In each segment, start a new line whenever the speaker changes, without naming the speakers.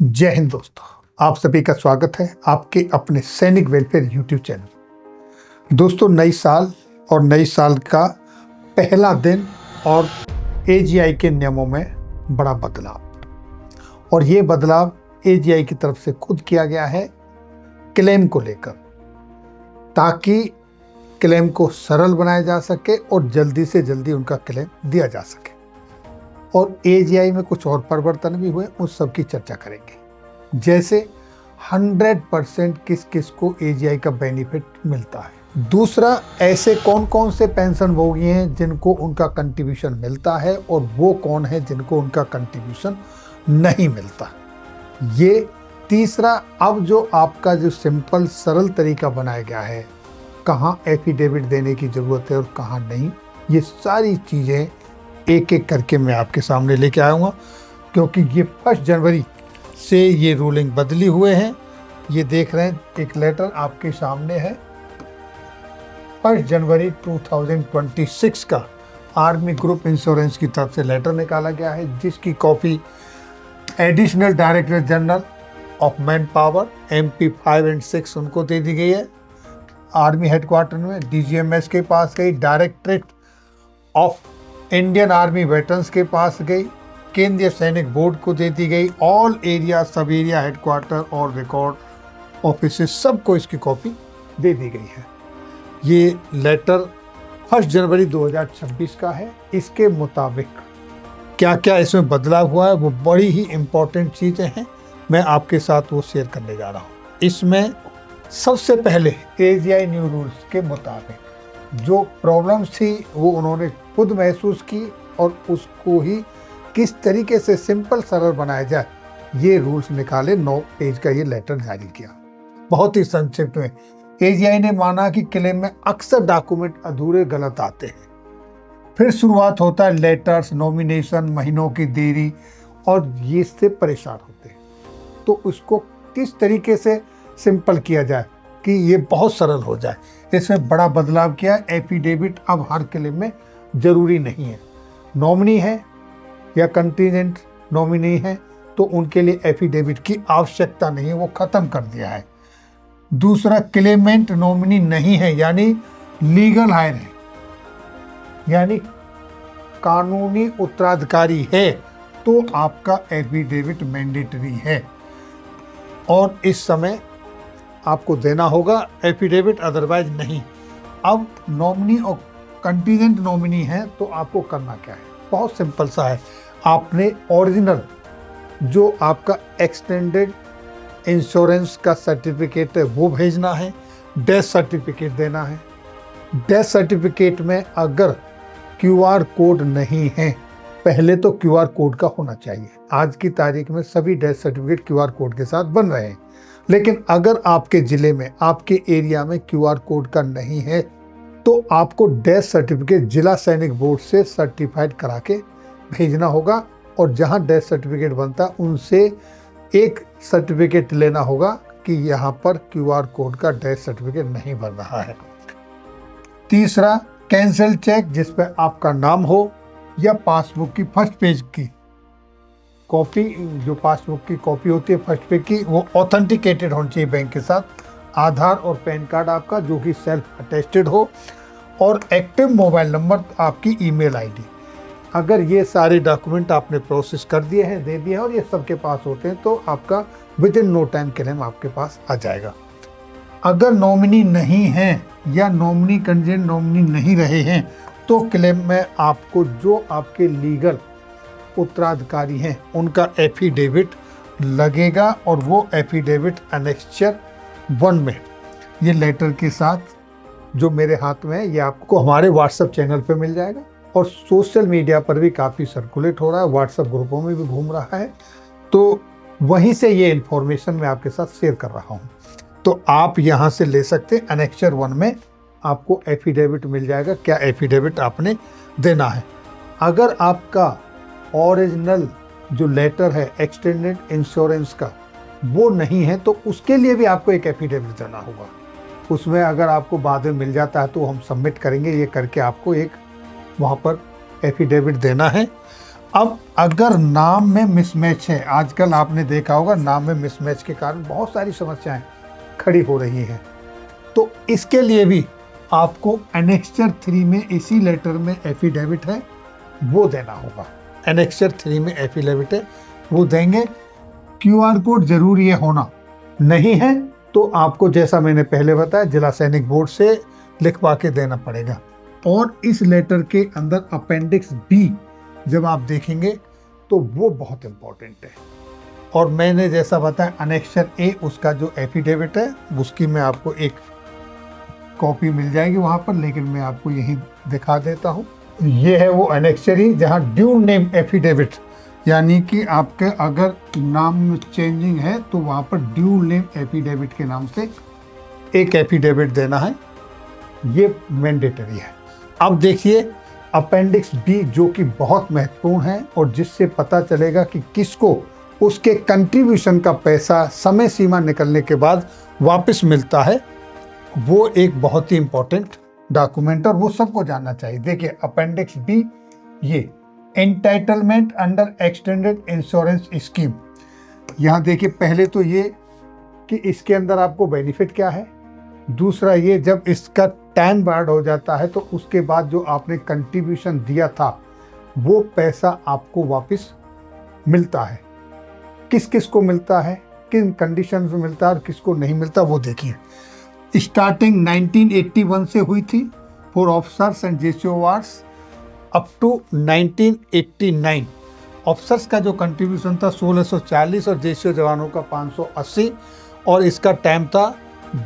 जय हिंद दोस्तों, आप सभी का स्वागत है आपके अपने सैनिक वेलफेयर यूट्यूब चैनल। दोस्तों, नई साल और नई साल का पहला दिन और एजीआई के नियमों में बड़ा बदलाव, और ये बदलाव एजीआई की तरफ से खुद किया गया है क्लेम को लेकर, ताकि क्लेम को सरल बनाया जा सके और जल्दी से जल्दी उनका क्लेम दिया जा सके। और एजीआई में कुछ और परिवर्तन भी हुए, उस सब की चर्चा करेंगे। जैसे 100% किस किस को एजीआई का बेनिफिट मिलता है। दूसरा, ऐसे कौन कौन से पेंशन भोगी हैं जिनको उनका कंट्रीब्यूशन मिलता है, और वो कौन है जिनको उनका कंट्रीब्यूशन नहीं मिलता। ये तीसरा, अब जो आपका जो सिंपल सरल तरीका बनाया गया है, कहाँ एफिडेविट देने की ज़रूरत है और कहाँ नहीं, ये सारी चीज़ें एक एक करके मैं आपके सामने लेके आऊँगा, क्योंकि ये 1 जनवरी से ये रूलिंग बदली हुए हैं। ये देख रहे हैं, एक लेटर आपके सामने है। 1 जनवरी 2026 का आर्मी ग्रुप इंश्योरेंस की तरफ से लेटर निकाला गया है, जिसकी copy additional director general of man power MP 5 और 6 उनको दे दी गई है। आर्मी हेडक्वार्टर में DGMS के पास गई, directorate of Indian army veterans के पास गई, केंद्रीय सैनिक बोर्ड को दे दी गई, ऑल एरिया सब एरिया हेडक्वार्टर और रिकॉर्ड ऑफिस सबको इसकी कॉपी दे दी गई है। ये लेटर 1 जनवरी 2026 का है। इसके मुताबिक क्या क्या इसमें बदलाव हुआ है, वो बड़ी ही इम्पोर्टेंट चीज़ें हैं, मैं आपके साथ वो शेयर करने जा रहा हूँ। इसमें सबसे पहले एजीआई न्यू रूल्स के मुताबिक जो प्रॉब्लम्स थी वो उन्होंने खुद महसूस की, और उसको ही किस तरीके से सिंपल सरल बनाया जाए, ये रूल्स निकाले। 9 पेज का ये लेटर जारी किया। बहुत ही संक्षिप्त में एजीआई ने माना कि क्लेम में अक्सर डॉक्यूमेंट अधूरे गलत आते हैं। फिर शुरुआत होता है लेटर्स, नॉमिनेशन, महीनों की देरी, और ये इससे परेशान होते हैं। तो उसको किस तरीके से सिंपल किया जाए कि ये बहुत सरल हो जाए, इसमें बड़ा बदलाव किया। एफिडेविट अब हर क्लेम में ज़रूरी नहीं है। नॉमिनी है या कंटीजेंट नॉमिनी है तो उनके लिए एफिडेविट की आवश्यकता नहीं है, वो ख़त्म कर दिया है। दूसरा, क्लेमेंट नॉमिनी नहीं है यानी लीगल हायर है, यानी कानूनी उत्तराधिकारी है, तो आपका एफिडेविट मैंडेटरी है और इस समय आपको देना होगा एफिडेविट, अदरवाइज नहीं। अब नॉमिनी और कंटीजेंट नॉमिनी है तो आपको करना क्या है, बहुत सिंपल सा है। आपने ओरिजिनल जो आपका एक्सटेंडेड इंश्योरेंस का सर्टिफिकेट है वो भेजना है, डेथ सर्टिफिकेट देना है। डेथ सर्टिफिकेट में अगर QR कोड नहीं है, पहले तो QR कोड का होना चाहिए। आज की तारीख में सभी डेथ सर्टिफिकेट QR कोड के साथ बन रहे हैं, लेकिन अगर आपके ज़िले में, आपके एरिया में QR कोड का नहीं है, तो आपको डेथ सर्टिफिकेट जिला सैनिक बोर्ड से सर्टिफाइड करा के भेजना होगा, और जहां डेथ सर्टिफिकेट बनता है उनसे एक सर्टिफिकेट लेना होगा कि यहाँ पर QR कोड का डेथ सर्टिफिकेट नहीं बन रहा है। तीसरा, कैंसिल चेक जिस पर आपका नाम हो, या पासबुक की फर्स्ट पेज की कॉपी, जो पासबुक की कॉपी होती है फर्स्ट पेज की, वो ऑथेंटिकेटेड होनी चाहिए बैंक के साथ। आधार और पैन कार्ड आपका जो कि सेल्फ अटेस्टेड हो, और एक्टिव मोबाइल नंबर आपकी ईमेल आईडी। अगर ये सारे डॉक्यूमेंट आपने प्रोसेस कर दिए हैं, दे दिए हैं, और ये सबके पास होते हैं, तो आपका within no time claim आपके पास आ जाएगा। अगर नॉमिनी नहीं है या नॉमिनी कंटीजेंट नॉमिनी नहीं रहे हैं, तो क्लेम में आपको जो आपके लीगल उत्तराधिकारी हैं उनका एफिडेविट लगेगा, और वो एफिडेविट एनेक्चर 1 में, ये लेटर के साथ जो मेरे हाथ में है, ये आपको हमारे व्हाट्सएप चैनल पे मिल जाएगा, और सोशल मीडिया पर भी काफ़ी सर्कुलेट हो रहा है, व्हाट्सएप ग्रुपों में भी घूम रहा है, तो वहीं से ये इन्फॉर्मेशन मैं आपके साथ शेयर कर रहा हूँ। तो आप यहाँ से ले सकते हैं। एनेक्चर 1 में आपको एफिडेविट मिल जाएगा, क्या एफिडेविट आपने देना है। अगर आपका ओरिजिनल जो लेटर है एक्सटेंडेड इंश्योरेंस का वो नहीं है, तो उसके लिए भी आपको एक एफिडेविट देना होगा। उसमें अगर आपको बाद में मिल जाता है तो हम सबमिट करेंगे, ये करके आपको एक वहाँ पर एफिडेविट देना है। अब अगर नाम में मिसमैच है, आजकल आपने देखा होगा नाम में मिसमैच के कारण बहुत सारी समस्याएं खड़ी हो रही हैं, तो इसके लिए भी आपको एनेक्स्चर 3 में इसी लेटर में एफिडेविट है वो देना होगा। एनेक्स्चर 3 में एफिडेविट है वो देंगे। QR कोड जरूर ये होना, नहीं है तो आपको जैसा मैंने पहले बताया जिला सैनिक बोर्ड से लिखवा के देना पड़ेगा। और इस लेटर के अंदर अपेंडिक्स बी जब आप देखेंगे तो वो बहुत इंपॉर्टेंट है। और मैंने जैसा बताया अनेक्स्चर ए उसका जो एफिडेविट है उसकी मैं आपको एक कॉपी मिल जाएगी वहाँ पर, लेकिन मैं आपको यही दिखा देता हूँ। ये है वो अनेक्स्चर ई जहाँ ड्यूल नेम एफिडेविट, यानी कि आपके अगर नाम चेंजिंग है तो वहाँ पर ड्यूल नेम एफिडेविट के नाम से एक एफिडेविट देना है, ये मैंडेटरी है। अब देखिए अपेंडिक्स बी जो कि बहुत महत्वपूर्ण है और जिससे पता चलेगा कि किसको उसके कंट्रीब्यूशन का पैसा समय सीमा निकलने के बाद वापस मिलता है, वो एक बहुत ही इंपॉर्टेंट डॉक्यूमेंट और वो सबको जानना चाहिए। देखिए अपेंडिक्स बी, ये entitlement under extended insurance scheme. यहाँ देखिए पहले तो ये कि इसके अंदर आपको बेनिफिट क्या है, दूसरा ये जब इसका टाइम बार्ड हो जाता है तो उसके बाद जो आपने कंट्रीब्यूशन दिया था वो पैसा आपको वापस मिलता है। किस किस को मिलता है, किन कंडीशंस में मिलता है और किसको नहीं मिलता वो देखिए। स्टार्टिंग 1981 से हुई थी for officers and JCO wards up to 1989। Officers का जो कंट्रीब्यूशन था 1640 और जेसीओ जवानों का 580 और इसका टाइम था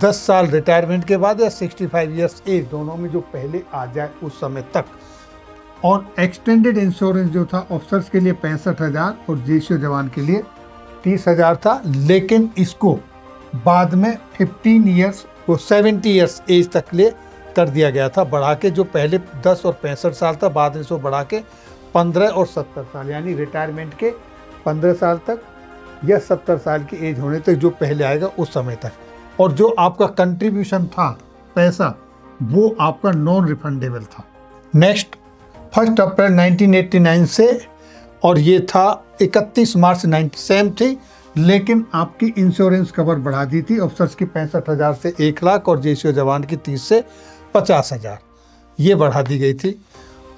10 साल रिटायरमेंट के बाद या 65 ईयर्स एज, दोनों में जो पहले आ जाए उस समय तक। और एक्सटेंडेड इंश्योरेंस जो था ऑफिसर्स के लिए 65,000 और जेसीओ जवान के लिए 30,000 था, लेकिन इसको बाद में 15 ईयर्स को 70 ईयर्स एज तक ले कर दिया गया था, बढ़ा के। जो पहले 10 और 65 साल था, बाद में इसको बढ़ा के 15 और 70 साल, यानी रिटायरमेंट के 15 साल तक या 70 साल की एज होने तक जो पहले आएगा उस समय तक। और जो आपका कंट्रीब्यूशन था पैसा वो आपका नॉन रिफंडेबल था। नेक्स्ट 1 अप्रैल 1989 से, और ये था 31 मार्च 90 सेम थी, लेकिन आपकी इंश्योरेंस कवर बढ़ा दी थी ऑफिसर्स की 65,000 से 1 लाख और जेसीओ जवान की 30 से 50,000 ये बढ़ा दी गई थी।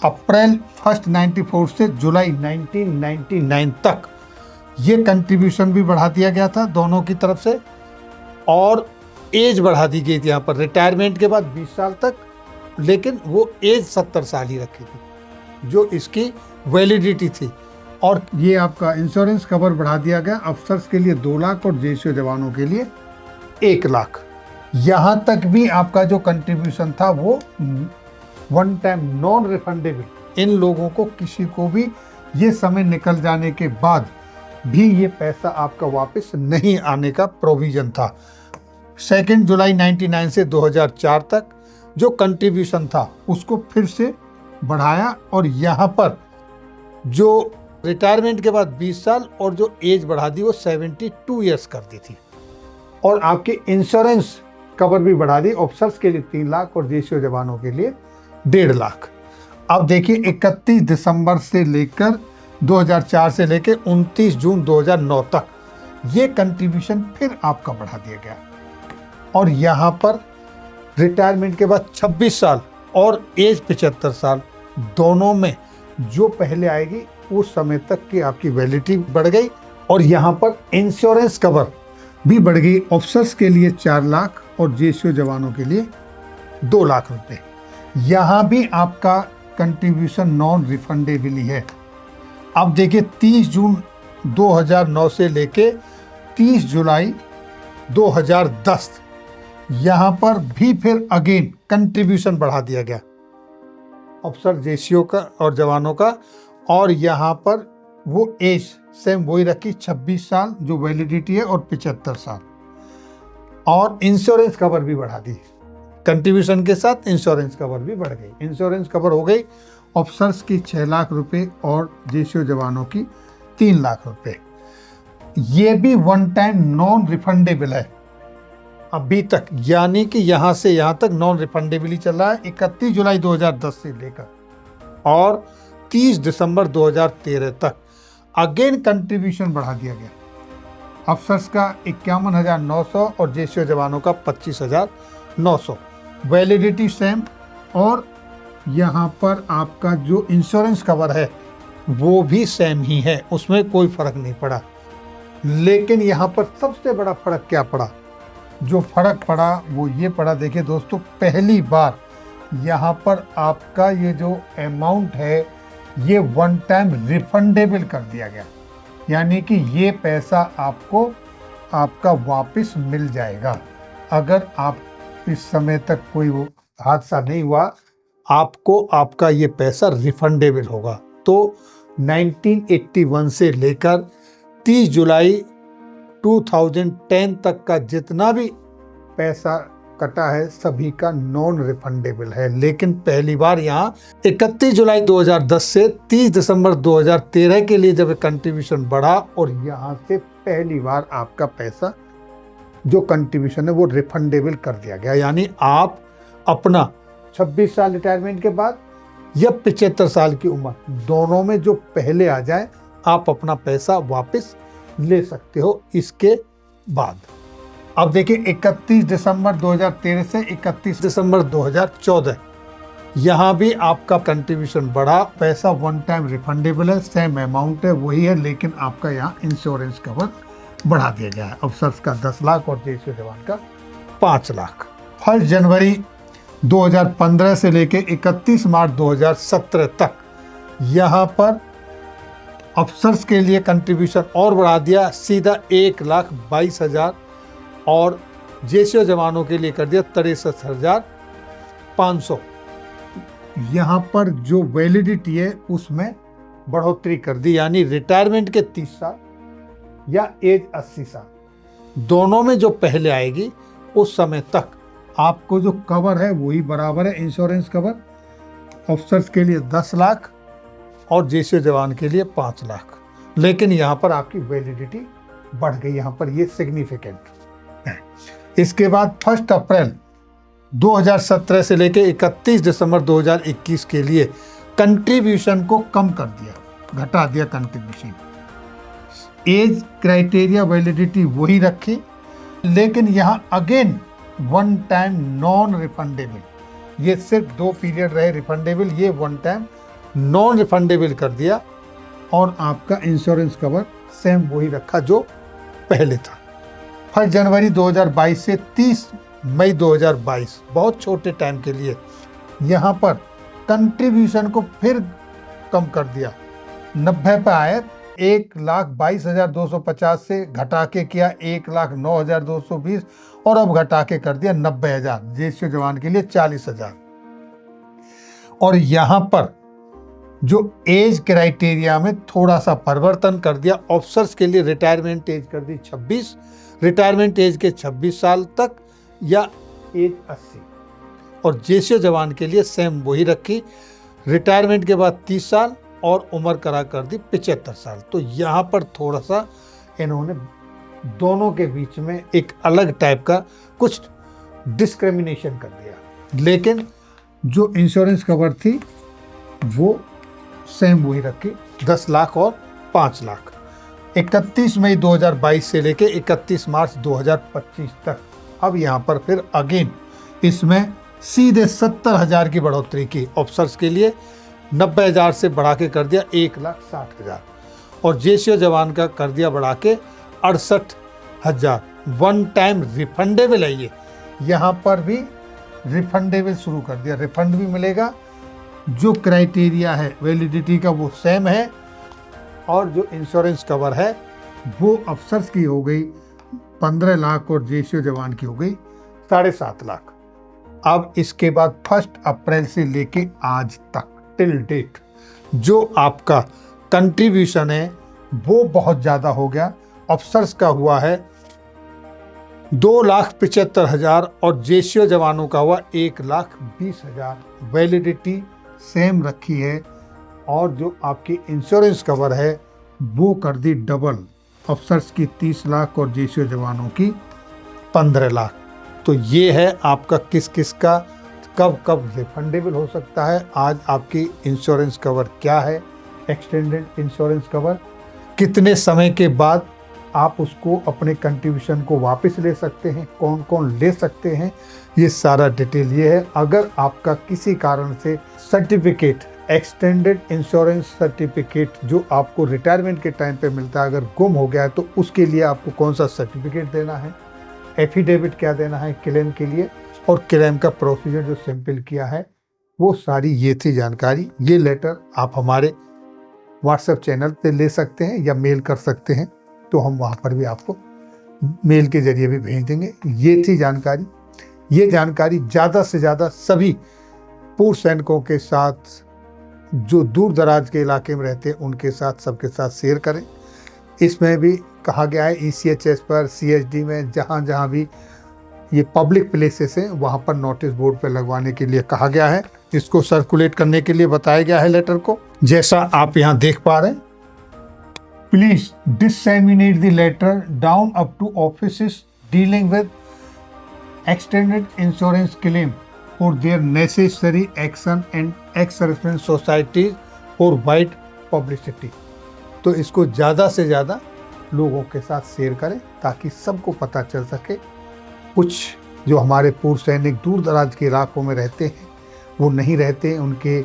अप्रैल 1 94 से जुलाई 1999 तक ये कंट्रीब्यूशन भी बढ़ा दिया गया था दोनों की तरफ से, और एज बढ़ा दी गई थी यहाँ पर रिटायरमेंट के बाद 20 साल तक, लेकिन वो एज 70 साल ही रखी थी जो इसकी वैलिडिटी थी। और ये आपका इंश्योरेंस कवर बढ़ा दिया गया अफसर्स के लिए 2 लाख और जेसीओ जवानों के लिए 1 लाख। यहाँ तक भी आपका जो कंट्रीब्यूशन था वो वन टाइम नॉन रिफंडेबल, इन लोगों को किसी को भी ये समय निकल जाने के बाद भी ये पैसा आपका वापस नहीं आने का प्रोविजन था। 2 जुलाई 1999 से 2004 तक जो कंट्रीब्यूशन था उसको फिर से बढ़ाया, और यहाँ पर जो रिटायरमेंट के बाद 20 साल और जो एज बढ़ा दी वो 72 ईयर्स कर दी थी। और आपकी इंश्योरेंस कवर भी बढ़ा दी ऑफिसर्स के लिए 3 लाख और जेसीओ जवानों के लिए 1.5 लाख। अब देखिए 31 दिसंबर से लेकर 2004 से लेकर 29 जून 2009 तक ये कंट्रीब्यूशन फिर आपका बढ़ा दिया गया। और यहाँ पर रिटायरमेंट के बाद 26 साल और एज 75 साल दोनों में जो पहले आएगी उस समय तक की आपकी वैलिडिटी बढ़ गई। और यहाँ पर इंश्योरेंस कवर भी बढ़ गई ऑफिसर्स के लिए 4 लाख और जेसीओ जवानों के लिए 2 लाख रुपए। यहाँ भी आपका कंट्रीब्यूशन नॉन रिफंडेबल है। अब देखिए 30 जून 2009 से लेके 30 जुलाई 2010 यहाँ पर भी फिर अगेन कंट्रीब्यूशन बढ़ा दिया गया अफसर जेसीओ का और जवानों का। और यहाँ पर वो एज सेम वही रखी 26 साल जो वैलिडिटी है और 75 साल, और इंश्योरेंस कवर भी बढ़ा दी। कंट्रीब्यूशन के साथ इंश्योरेंस कवर भी बढ़ गई। इंश्योरेंस कवर हो गई ऑफिसर्स की 6 लाख रुपए और जेसीओ जवानों की 3 लाख रुपए। ये भी वन टाइम नॉन रिफंडेबल है अभी तक, यानी कि यहाँ से यहाँ तक नॉन रिफंडेबल ही चल रहा है 31 जुलाई 2010 से लेकर। और 30 दिसंबर 2013 तक अगेन कंट्रीब्यूशन बढ़ा दिया गया। अफसर्स का 51,900 और जेसीओ जवानों का 25,900। वैलिडिटी सेम, और यहाँ पर आपका जो इंश्योरेंस कवर है वो भी सेम ही है, उसमें कोई फर्क नहीं पड़ा। लेकिन यहाँ पर सबसे बड़ा फर्क क्या पड़ा? जो फर्क पड़ा वो ये पड़ा, देखिए दोस्तों, पहली बार यहाँ पर आपका ये जो अमाउंट है ये वन टाइम रिफंडेबल कर दिया गया, यानी कि ये पैसा आपको आपका वापस मिल जाएगा। अगर आप इस समय तक कोई वो हादसा नहीं हुआ, आपको आपका ये पैसा रिफंडेबल होगा। तो 1981 से लेकर 30 जुलाई 2010 तक का जितना भी पैसा कटा है सभी का नॉन रिफंडेबल है। लेकिन पहली बार यहाँ 31 जुलाई 2010 से 30 दिसंबर 2013 के लिए जब कंट्रीब्यूशन बढ़ा और यहाँ से पहली बार आपका पैसा जो कंट्रीब्यूशन है वो रिफंडेबल कर दिया गया। यानी आप अपना 26 साल रिटायरमेंट के बाद या 75 साल की उम्र, दोनों में जो पहले आ जाए आप अपना पैसा वापस ले सकते हो इसके बाद। अब देखिए 31 दिसंबर 2013 से 31 दिसंबर 2014 यहाँ भी आपका कंट्रीब्यूशन बढ़ा, पैसा वन टाइम रिफंडेबल है, सेम अमाउंट है वही है, लेकिन आपका यहाँ इंश्योरेंस कवर बढ़ा दिया गया है। अफसर्स का 10 लाख और जेसीओ जवान का 5 लाख। 1 जनवरी 2015 से लेके 31 मार्च 2017 तक यहाँ पर अफसर्स के लिए कंट्रीब्यूशन और बढ़ा दिया, सीधा 1,22,000 और जेसीओ जवानों के लिए कर दिया 63,500। यहाँ पर जो वैलिडिटी है उसमें बढ़ोतरी कर दी, यानी रिटायरमेंट के 30 साल या एज 80 साल, दोनों में जो पहले आएगी उस समय तक आपको जो कवर है वही बराबर है। इंश्योरेंस कवर ऑफिसर्स के लिए 10 लाख और जेसीओ जवान के लिए 5 लाख, लेकिन यहाँ पर आपकी वैलिडिटी बढ़ गई, यहाँ पर ये सिग्निफिकेंट है। इसके बाद 1 अप्रैल 2017 से लेकर 31 दिसंबर 2021 के लिए कंट्रीब्यूशन को कम कर दिया, घटा दिया कंट्रीब्यूशन। एज क्राइटेरिया वैलिडिटी वही रखी, लेकिन यहाँ again one time non refundable, ये सिर्फ 2 पीरियड रहे रिफंडेबल, ये वन टाइम नॉन रिफंडेबल कर दिया और आपका इंश्योरेंस कवर सेम वही रखा जो पहले था। 1 जनवरी 2022 से 30 मई 2022, बहुत छोटे टाइम के लिए यहाँ पर कंट्रीब्यूशन को फिर कम कर दिया, 90 पे आए, 1,22,250 से घटा के किया 1,09,220 और अब घटा के कर दिया 90,000, जेसीओ जवान के लिए 40,000। और यहाँ पर जो एज क्राइटेरिया में थोड़ा सा परिवर्तन कर दिया, ऑफिसर्स के लिए रिटायरमेंट एज कर दी 26, रिटायरमेंट एज के 26 साल तक या एज 80, और जेसीओ जवान के लिए सेम वही रखी, रिटायरमेंट के बाद 30 साल और उम्र करा कर दी 75 साल। तो यहाँ पर थोड़ा सा इन्होंने दोनों के बीच में एक अलग टाइप का कुछ डिस्क्रिमिनेशन कर दिया, लेकिन जो इंश्योरेंस कवर थी वो सेम वही रखी, 10 लाख और 5 लाख। 31 मई 2022 से लेके 31 मार्च 2025 तक अब यहाँ पर फिर अगेन इसमें सीधे 70,000 की बढ़ोतरी की, ऑफिसर्स के लिए 90,000 से बढ़ा के कर दिया 1,60,000 और जेसीओ जवान का कर दिया बढ़ा के 68,000। वन टाइम रिफंडेबल है ये, यहाँ पर भी रिफंडेबल शुरू कर दिया, रिफंड भी मिलेगा, जो क्राइटेरिया है वैलिडिटी का वो सेम है, और जो इंश्योरेंस कवर है वो अफसर्स की हो गई 15 लाख और जेसीओ जवान की हो गई 7.5 लाख। अब इसके बाद 1 अप्रैल से लेके आज तक टिल डेट जो आपका कंट्रीब्यूशन है वो बहुत ज़्यादा हो गया। अफसर्स का हुआ है 2,75,000 और जेसीओ जवानों का हुआ 1,20,000। वैलिडिटी सेम रखी है और जो आपकी इंश्योरेंस कवर है वो कर दी डबल, अफसर्स की 30 लाख और जेसीओ जवानों की 15 लाख। तो ये है आपका किस किस का कब कब रिफंडेबल हो सकता है, आज आपकी इंश्योरेंस कवर क्या है, एक्सटेंडेड इंश्योरेंस कवर, कितने समय के बाद आप उसको अपने कंट्रीब्यूशन को वापस ले सकते हैं, कौन कौन ले सकते हैं, ये सारा डिटेल ये है। अगर आपका किसी कारण से सर्टिफिकेट, एक्सटेंडेड इंश्योरेंस सर्टिफिकेट जो आपको रिटायरमेंट के टाइम पे मिलता है, अगर गुम हो गया है तो उसके लिए आपको कौन सा सर्टिफिकेट देना है, एफिडेविट क्या देना है क्लेम के लिए, और क्लेम का प्रोसीजर जो सिंपल किया है, वो सारी ये थी जानकारी। ये लेटर आप हमारे व्हाट्सएप चैनल पे ले सकते हैं या मेल कर सकते हैं, तो हम वहाँ पर भी आपको मेल के जरिए भी भेज देंगे। ये थी जानकारी। ये जानकारी ज़्यादा से ज़्यादा सभी पूर्व सैनिकों के साथ, जो दूर दराज के इलाके में रहते हैं उनके साथ, सबके साथ शेयर करें। इसमें भी कहा गया है ECHS पर, CHD में, जहाँ जहाँ भी ये पब्लिक प्लेसेस हैं वहाँ पर नोटिस बोर्ड पर लगवाने के लिए कहा गया है। इसको सर्कुलेट करने के लिए बताया गया है लेटर को, जैसा आप यहाँ देख पा रहे हैं। Please disseminate the letter down up to offices dealing with extended insurance claim for their necessary action and ex-servicemen societies और वाइड पब्लिसिटी। तो इसको ज़्यादा से ज़्यादा लोगों के साथ शेयर करें ताकि सबको पता चल सके। कुछ जो हमारे पूर्व सैनिक दूर दराज के इलाकों में रहते हैं, वो नहीं रहते, उनके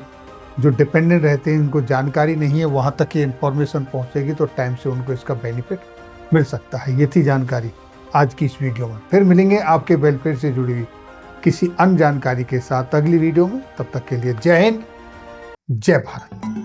जो डिपेंडेंट रहते हैं उनको जानकारी नहीं है, वहाँ तक ये इन्फॉर्मेशन पहुँचेगी तो टाइम से उनको इसका बेनिफिट मिल सकता है। ये थी जानकारी आज की इस वीडियो में। फिर मिलेंगे आपके वेलफेयर से जुड़ी हुई किसी अन्य जानकारी के साथ अगली वीडियो में। तब तक के लिए जय हिंद, जय भारत।